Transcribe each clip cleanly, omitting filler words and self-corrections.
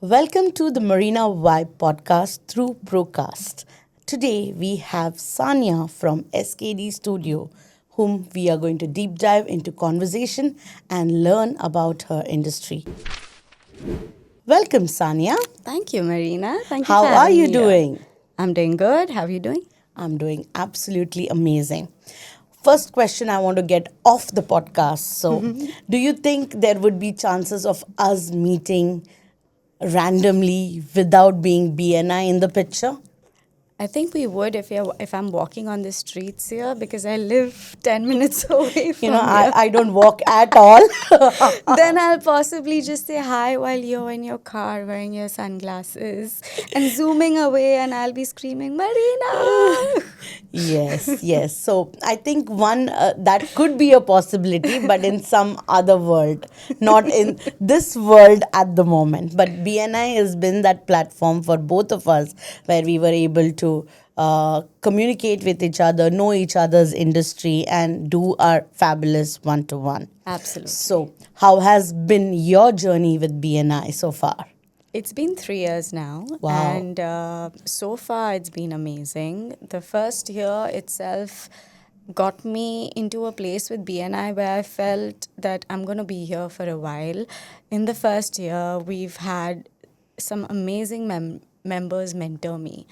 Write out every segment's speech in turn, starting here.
Welcome to the Marina Vibe Podcast through Procast. Today we have Saniya from SKD Studio, whom we are going to deep dive into conversation and learn about her industry. Welcome, Saniya. Thank you, Marina. Thank you for How are having you me here. doing? I'm doing good. How are you doing? I'm doing absolutely amazing. First question I want to get off the podcast. So, do you think there would be chances of us meeting randomly without being BNI in the picture? I think we would if I'm walking on the streets here because I live 10 minutes away You know, from here. I don't walk at all. Then I'll possibly just say hi while you're in your car wearing your sunglasses and zooming away, and I'll be screaming, Marina! Yes, yes. So I think one that could be a possibility, but in some other world, not in this world at the moment. But BNI has been that platform for both of us where we were able to communicate with each other, know each other's industry, and do our fabulous one to one. Absolutely. So, how has been your journey with BNI so far? It's been 3 years now, Wow. and so far it's been amazing. The first year itself got me into a place with BNI where I felt that I'm going to be here for a while. In the first year, we've had some amazing members mentor me.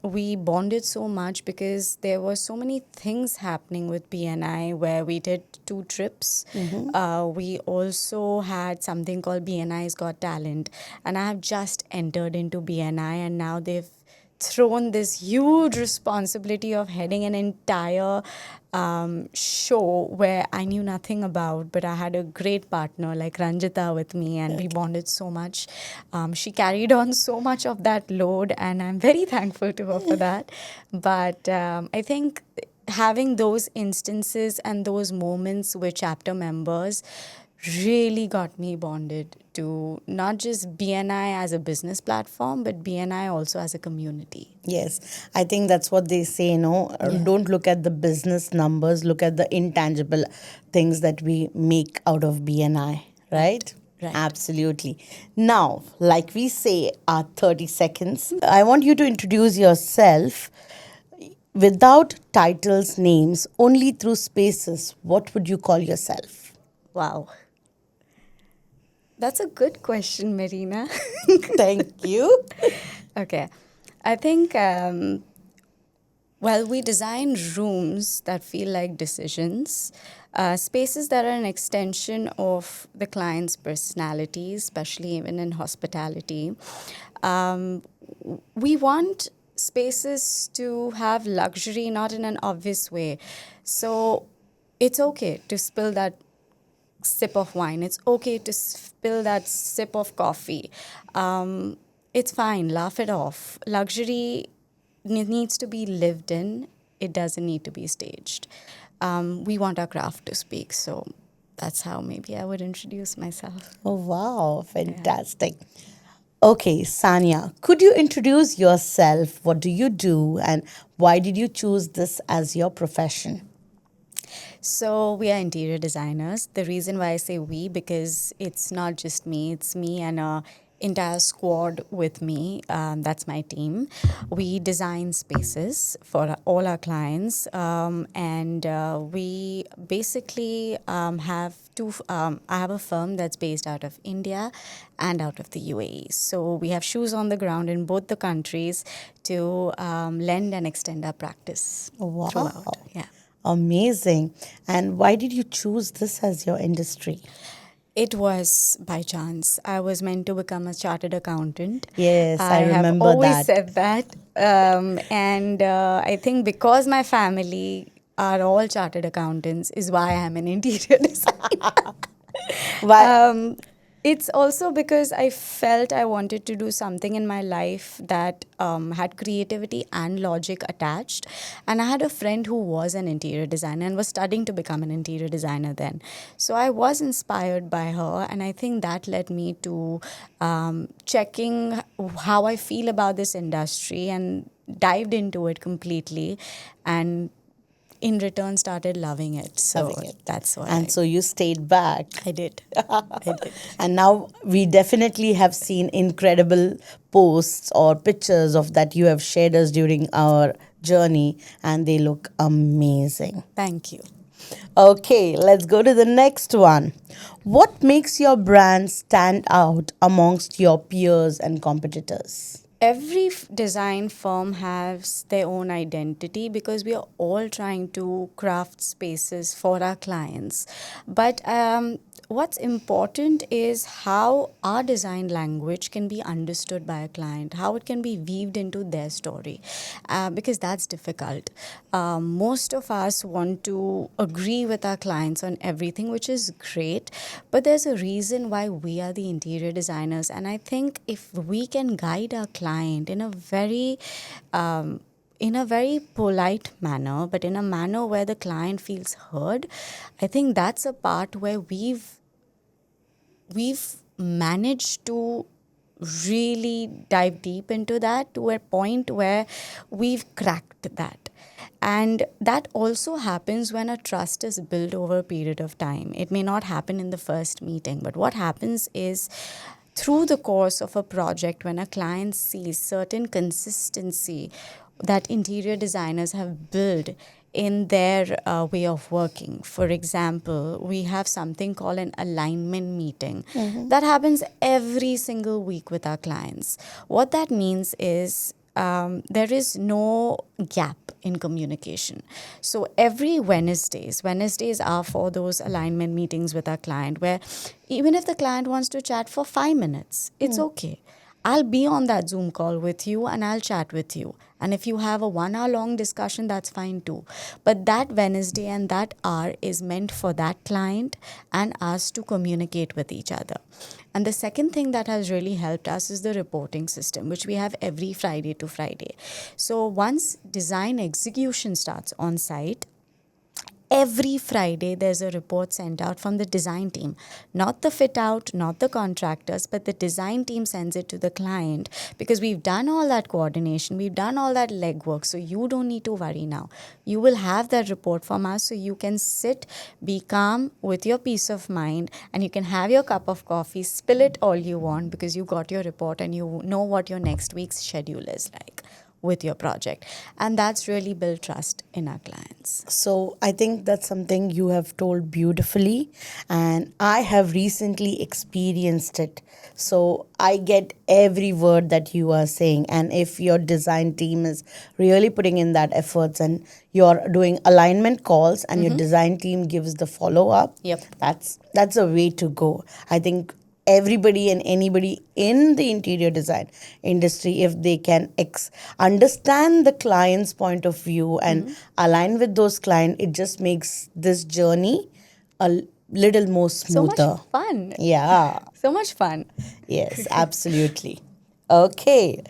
We bonded so much because there were so many things happening with BNI where we did 2 trips. We also had something called BNI's Got Talent, and I have just entered into BNI, and now they've thrown this huge responsibility of heading an entire show where I knew nothing about, but I had a great partner like Ranjita with me, and we bonded so much. She carried on so much of that load, and I'm very thankful to her for that. But I think having those instances and those moments with chapter members really got me bonded to not just BNI as a business platform, but BNI also as a community. Yes, I think that's what they say, Yeah. don't look at the business numbers, look at the intangible things that we make out of BNI, right? Right. Absolutely. Now, like we say, our 30 seconds, I want you to introduce yourself without titles, names, only through spaces. What would you call yourself? Wow. That's a good question, Marina. Thank you. Okay. I think, well, we design rooms that feel like decisions, spaces that are an extension of the client's personality, especially even in hospitality. Um, we want spaces to have luxury, not in an obvious way. So it's okay to spill that sip of wine. It's okay to spill that sip of coffee. It's fine. Laugh it off. Luxury needs to be lived in. It doesn't need to be staged. We want our craft to speak. So that's how maybe I would introduce myself. Oh, wow. Fantastic. Okay, Sanya, could you introduce yourself? What do you do? And why did you choose this as your profession? So we are interior designers. The reason why I say we, because it's not just me, it's me and a entire squad with me. That's my team. We design spaces for all our clients, and we basically have two. I have a firm that's based out of India and out of the UAE. So we have shoes on the ground in both the countries to lend and extend our practice throughout. Wow. Yeah. Amazing. And why did you choose this as your industry? It was by chance. I was meant to become a chartered accountant. Yes, I I have remember always that. said that. And I think because my family are all chartered accountants is why I'm an interior designer. Why? It's also because I felt I wanted to do something in my life that had creativity and logic attached. And I had a friend who was an interior designer and was studying to become an interior designer then. So I was inspired by her. And I think that led me to checking how I feel about this industry and dived into it completely. And in return started loving it. So Loving it. that's what And so you stayed back. I did. I did. And now we definitely have seen incredible posts or pictures of that you have shared us during our journey, and they look amazing. Thank you. Okay, let's go to the next one. What makes your brand stand out amongst your peers and competitors? Every design firm has their own identity because we are all trying to craft spaces for our clients. But what's important is how our design language can be understood by a client, how it can be weaved into their story, because that's difficult. Most of us want to agree with our clients on everything, which is great, but there's a reason why we are the interior designers. And I think if we can guide our client in a very polite manner, but in a manner where the client feels heard, I think that's a part where we've managed to really dive deep into that to a point where we've cracked that. And that also happens when a trust is built over a period of time. It may not happen in the first meeting, but what happens is through the course of a project, when a client sees certain consistency that interior designers have built in their way of working. For example, we have something called an alignment meeting that happens every single week with our clients. What that means is there is no gap in communication. So every Wednesdays are for those alignment meetings with our client, where even if the client wants to chat for 5 minutes, it's okay. I'll be on that Zoom call with you and I'll chat with you. And if you have a 1 hour long discussion, that's fine too. But that Wednesday and that hour is meant for that client and us to communicate with each other. And the second thing that has really helped us is the reporting system, which we have every Friday to Friday. So once design execution starts on site, every Friday, there's a report sent out from the design team. Not the fit out, not the contractors, but the design team sends it to the client because we've done all that coordination, we've done all that legwork. So you don't need to worry now. You will have that report from us so you can sit, be calm with your peace of mind, and you can have your cup of coffee, spill it all you want because you got your report and you know what your next week's schedule is like with your project. And that's really built trust in our clients. So I think that's something you have told beautifully, and I have recently experienced it. So I get every word that you are saying, and if your design team is really putting in that efforts and you're doing alignment calls and your design team gives the follow up, Yep. that's a way to go. I think everybody and anybody in the interior design industry, if they can understand the client's point of view and align with those clients, it just makes this journey a little more So much smoother. fun. Yeah. So much fun. Yes, absolutely. Okay.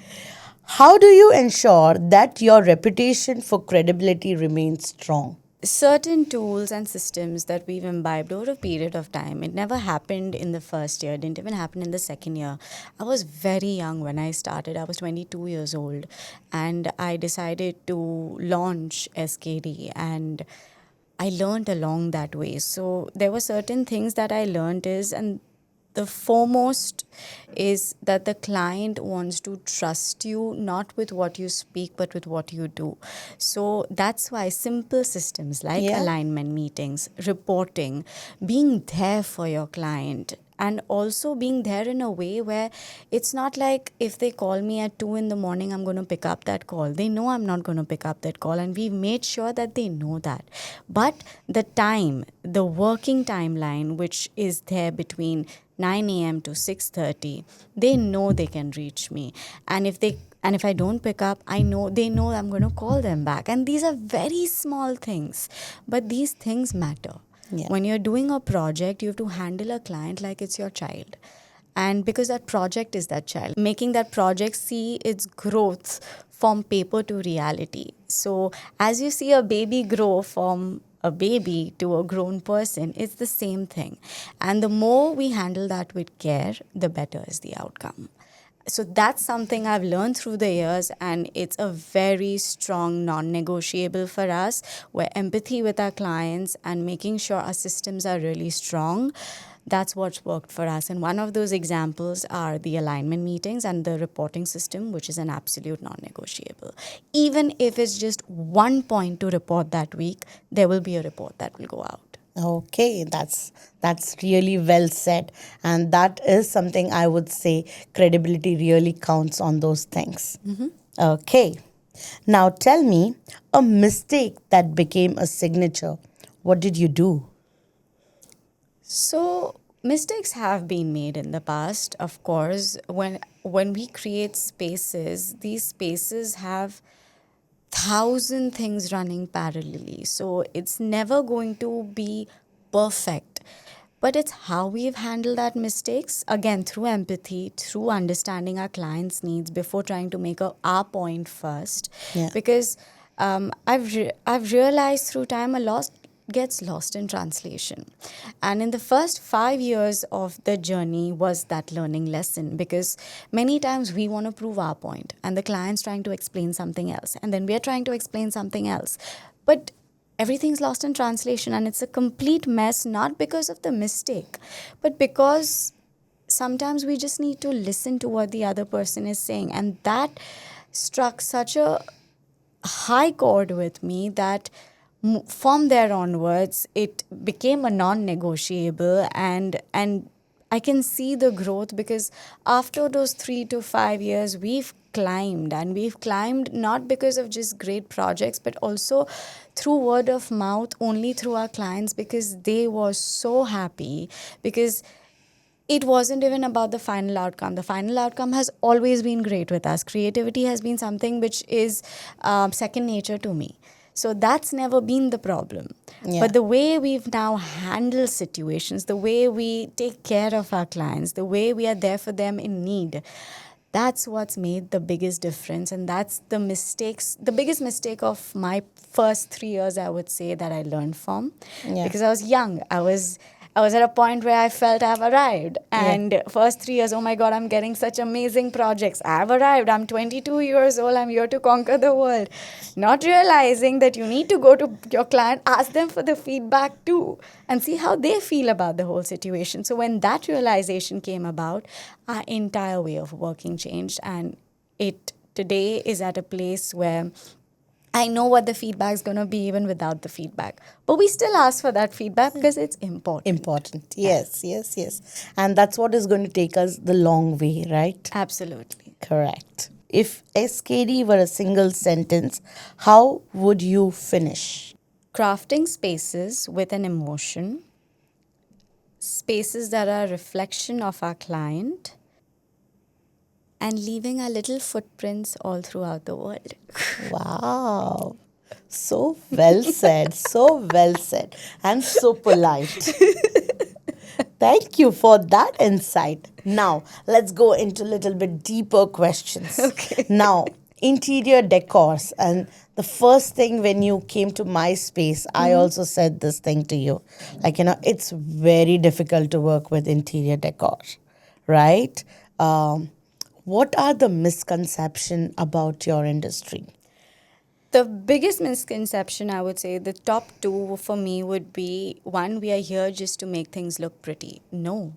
How do you ensure that your reputation for credibility remains strong? Certain tools and systems that we've imbibed over a period of time. It never happened in the first year, it didn't even happen in the second year. I was very young when I started. I was 22 years old and I decided to launch SKD, and I learned along that way. So there were certain things that I learned and the foremost is that the client wants to trust you not with what you speak but with what you do. So that's why simple systems like alignment meetings, reporting, being there for your client, and also being there in a way where it's not like if they call me at 2 in the morning, I'm going to pick up that call. They know I'm not going to pick up that call, and we've made sure that they know that. But the working timeline, which is there between 9 a.m. to 6:30, they know they can reach me. And if I don't pick up, they know I'm going to call them back. And these are very small things, but these things matter. Yeah. When you're doing a project, you have to handle a client like it's your child. And because that project is that child, making that project see its growth from paper to reality. So as you see a baby grow from a baby to a grown person, it's the same thing. And the more we handle that with care, the better is the outcome. So that's something I've learned through the years, and it's a very strong non-negotiable for us, where empathy with our clients and making sure our systems are really strong, that's what's worked for us. And one of those examples are the alignment meetings and the reporting system, which is an absolute non-negotiable. Even if it's just one point to report that week, there will be a report that will go out. Okay, that's really well said, and that is something I would say credibility really counts on those things. Okay, now tell me a mistake that became a signature. What did you do? So mistakes have been made in the past, of course. When we create spaces, these spaces have thousand things running parallelly. So it's never going to be perfect. But it's how we've handled that mistakes, again, through empathy, through understanding our clients' needs before trying to make our point first. Yeah. Because I've realized through time a lot gets lost in translation. And in the first 5 years of the journey was that learning lesson, because many times we want to prove our point and the client's trying to explain something else, and then we're trying to explain something else. But everything's lost in translation, and it's a complete mess, not because of the mistake, but because sometimes we just need to listen to what the other person is saying. And that struck such a high chord with me that from there onwards it became a non-negotiable. And I can see the growth, because after those 3 to 5 years we've climbed, and we've climbed not because of just great projects, but also through word of mouth, only through our clients, because they were so happy. Because it wasn't even about the final outcome. The final outcome has always been great with us. Creativity has been something which is second nature to me. So that's never been the problem. Yeah. But the way we've now handled situations, the way we take care of our clients, the way we are there for them in need, that's what's made the biggest difference. And that's the biggest mistake of my first 3 years, I would say, that I learned from. Yeah. Because I was young. I was at a point where I felt I've arrived. And first 3 years, oh my God, I'm getting such amazing projects. I've arrived. I'm 22 years old. I'm here to conquer the world. Not realizing that you need to go to your client, ask them for the feedback too, and see how they feel about the whole situation. So when that realization came about, our entire way of working changed. And it today is at a place where I know what the feedback is going to be even without the feedback. But we still ask for that feedback because it's important. Important. Yes, yes, yes. And that's what is going to take us the long way, right? Absolutely. Correct. If SKD were a single sentence, how would you finish? Crafting spaces with an emotion, spaces that are a reflection of our client, and leaving our little footprints all throughout the world. Wow. So well said. So well said. And so polite. Thank you for that insight. Now, let's go into a little bit deeper questions. Okay. Now, interior decors. And the first thing when you came to my space, I also said this thing to you. Like, it's very difficult to work with interior decor, right? What are the misconceptions about your industry? The biggest misconception, I would say, the top two for me would be one, we are here just to make things look pretty. No,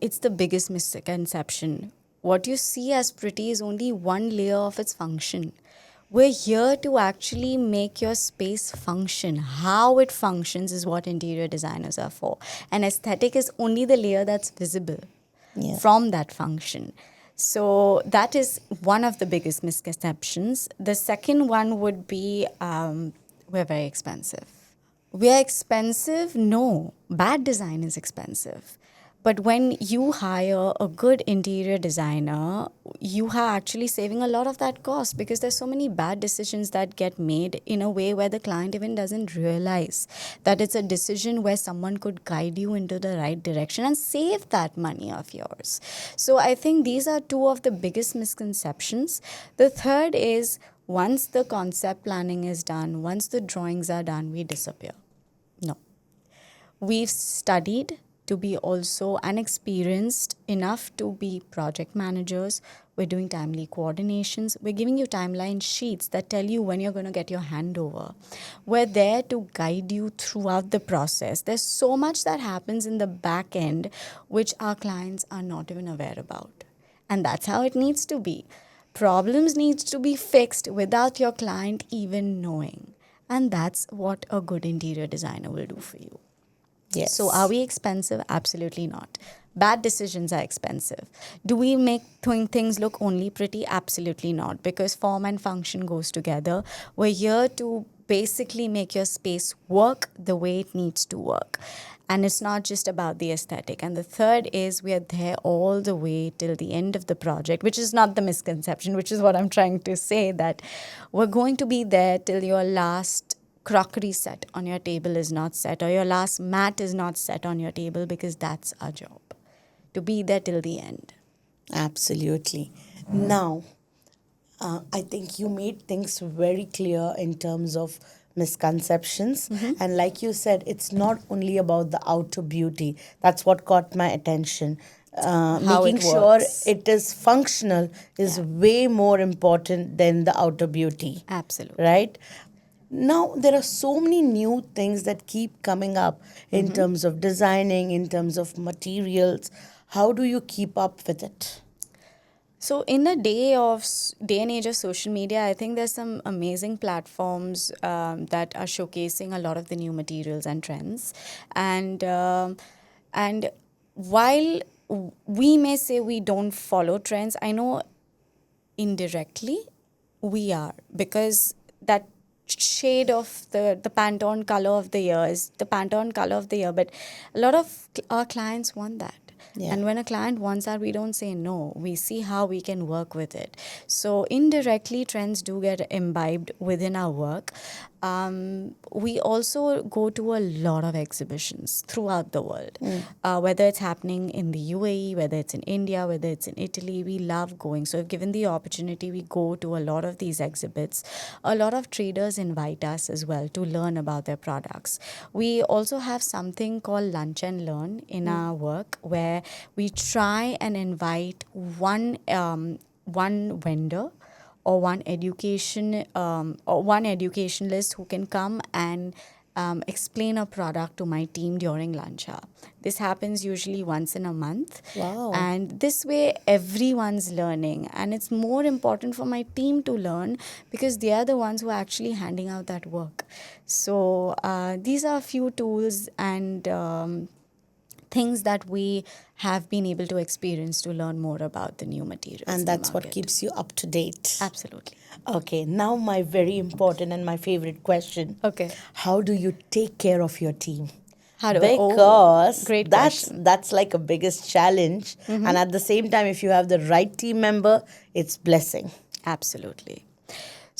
it's the biggest misconception. What you see as pretty is only one layer of its function. We're here to actually make your space function. How it functions is what interior designers are for. And aesthetic is only the layer that's visible from that function. So that is one of the biggest misconceptions. The second one would be we're very expensive. We are expensive? No. Bad design is expensive. But when you hire a good interior designer, you are actually saving a lot of that cost, because there's so many bad decisions that get made in a way where the client even doesn't realize that it's a decision where someone could guide you into the right direction and save that money of yours. So I think these are two of the biggest misconceptions. The third is, once the concept planning is done, once the drawings are done, we disappear. No. We've studied, to be also unexperienced enough to be project managers. We're doing timely coordinations. We're giving you timeline sheets that tell you when you're going to get your handover. We're there to guide you throughout the process. There's so much that happens in the back end which our clients are not even aware about. And that's how it needs to be. Problems needs to be fixed without your client even knowing. And that's what a good interior designer will do for you. So, are Yes. we expensive? Absolutely not. Bad decisions are expensive. Do we make things look only pretty? Absolutely not, because form and function goes together. We're here to basically make your space work the way it needs to work. And it's not just about the aesthetic. And the third is we are there all the way till the end of the project, which is not the misconception, which is what I'm trying to say, that we're going to be there till your last crockery set on your table is not set, or your last mat is not set on your table, because that's our job, to be there till the end. Absolutely. Now, I think you made things very clear in terms of misconceptions. And like you said, it's not only about the outer beauty. That's what caught my attention. How Making it sure works. it is functional is Yeah. way more important than the outer beauty. Absolutely. Right? Now, there are so many new things that keep coming up in terms of designing, in terms of materials. How do you keep up with it? So, in the day and age of social media, I think there's some amazing platforms that are showcasing a lot of the new materials and trends, and while we may say we don't follow trends, I know indirectly we are, because that shade of the Pantone color of the year is the Pantone color of the year, but a lot of our clients want that. Yeah. And when a client wants that, we don't say no. We see how we can work with it. So indirectly, trends do get imbibed within our work. We also go to a lot of exhibitions throughout the world, whether it's happening in the UAE, whether it's in India, whether it's in Italy. We love going. So, if given the opportunity, we go to a lot of these exhibits. A lot of traders invite us as well to learn about their products. We also have something called Lunch and Learn in our work, where we try and invite one vendor or one educationalist who can come and explain a product to my team during lunch hour. This happens usually once in a month. Wow. And this way, everyone's learning. And it's more important for my team to learn, because they are the ones who are actually handing out that work. So, these are a few tools and things that we have been able to experience to learn more about the new materials in And the that's what market. keeps you up to date. Absolutely. Okay, now my very important and my favorite question. Okay. How do you take care of your team? How do I? Oh, Because great that's question. that's like a biggest challenge. And at the same time, if you have the right team member, it's blessing. Absolutely.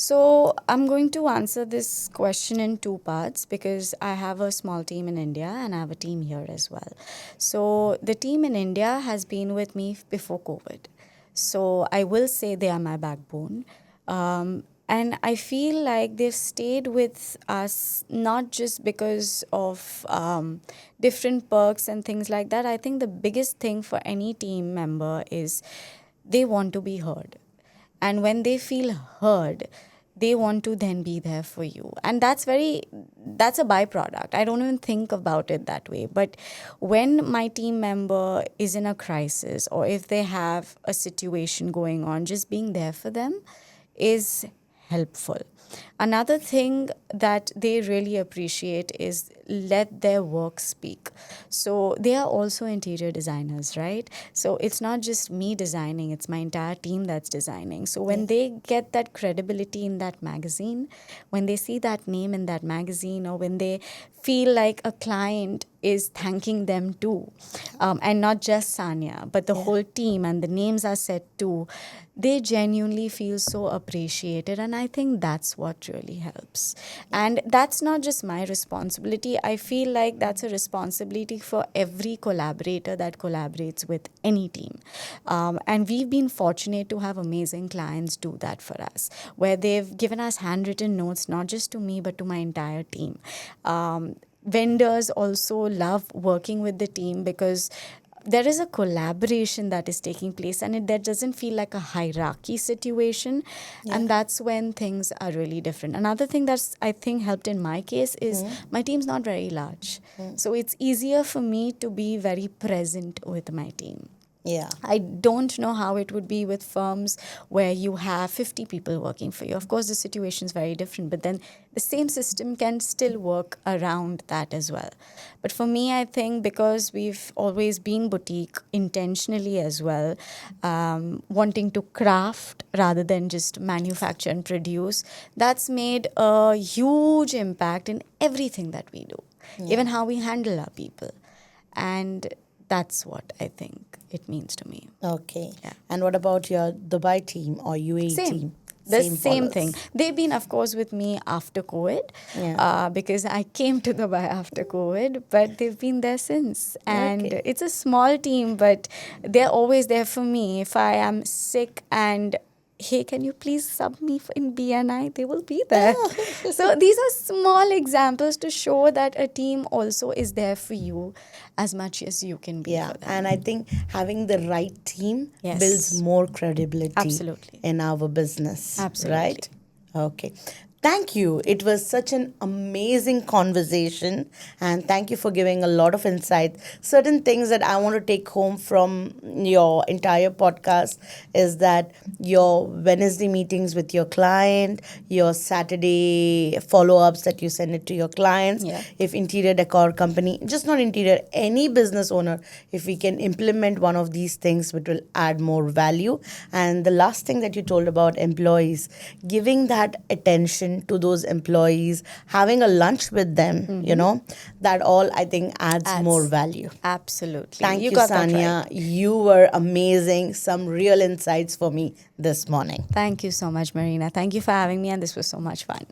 So, I'm going to answer this question in two parts, because I have a small team in India and I have a team here as well. So, the team in India has been with me before COVID. So, I will say they are my backbone. And I feel like they've stayed with us not just because of different perks and things like that. I think the biggest thing for any team member is they want to be heard. And when they feel heard, they want to then be there for you. And that's a byproduct. I don't even think about it that way. But when my team member is in a crisis, or if they have a situation going on, just being there for them is helpful. Another thing that they really appreciate is let their work speak. So they are also interior designers, right? So it's not just me designing, it's my entire team that's designing. So when they get that credibility in that magazine, when they see that name in that magazine, or when they feel like a client is thanking them too, and not just Saniya, but the whole team, and the names are said too, they genuinely feel so appreciated. And I think that's what really helps. And that's not just my responsibility. I feel like that's a responsibility for every collaborator that collaborates with any team. And we've been fortunate to have amazing clients do that for us, where they've given us handwritten notes, not just to me, but to my entire team. vendors also love working with the team because there is a collaboration that is taking place, and there doesn't feel like a hierarchy situation. And that's when things are really different. Another thing that's, I think, helped in my case is my team's not very large. So it's easier for me to be very present with my team. Yeah. I don't know how it would be with firms where you have 50 people working for you. Of course, the situation is very different, but then the same system can still work around that as well. But for me, I think because we've always been boutique intentionally as well, wanting to craft rather than just manufacture and produce, that's made a huge impact in everything that we do, even how we handle our people. And that's what I think it means to me. Okay. Yeah. And what about your Dubai team or UAE team? The same follows. thing. They've been, of course, with me after COVID, because I came to Dubai after COVID, but they've been there since. And it's a small team, but they're always there for me. If I am sick and, hey, can you please sub me in BNI? They will be there. So these are small examples to show that a team also is there for you as much as you can be for them. And I think having the right team Yes. builds more credibility Absolutely. in our business. Absolutely. Right? Okay. Thank you. It was such an amazing conversation, and thank you for giving a lot of insight. Certain things that I want to take home from your entire podcast is that your Wednesday meetings with your client, your Saturday follow-ups that you send it to your clients. Yeah. If interior decor company, just not interior, any business owner, if we can implement one of these things, which will add more value. And the last thing that you told about employees, giving that attention to those employees, having a lunch with them, that all I think adds more value. Absolutely. Thank you, got that Saniya. right. You were amazing. Some real insights for me this morning. Thank you so much, Marina. Thank you for having me, and this was so much fun.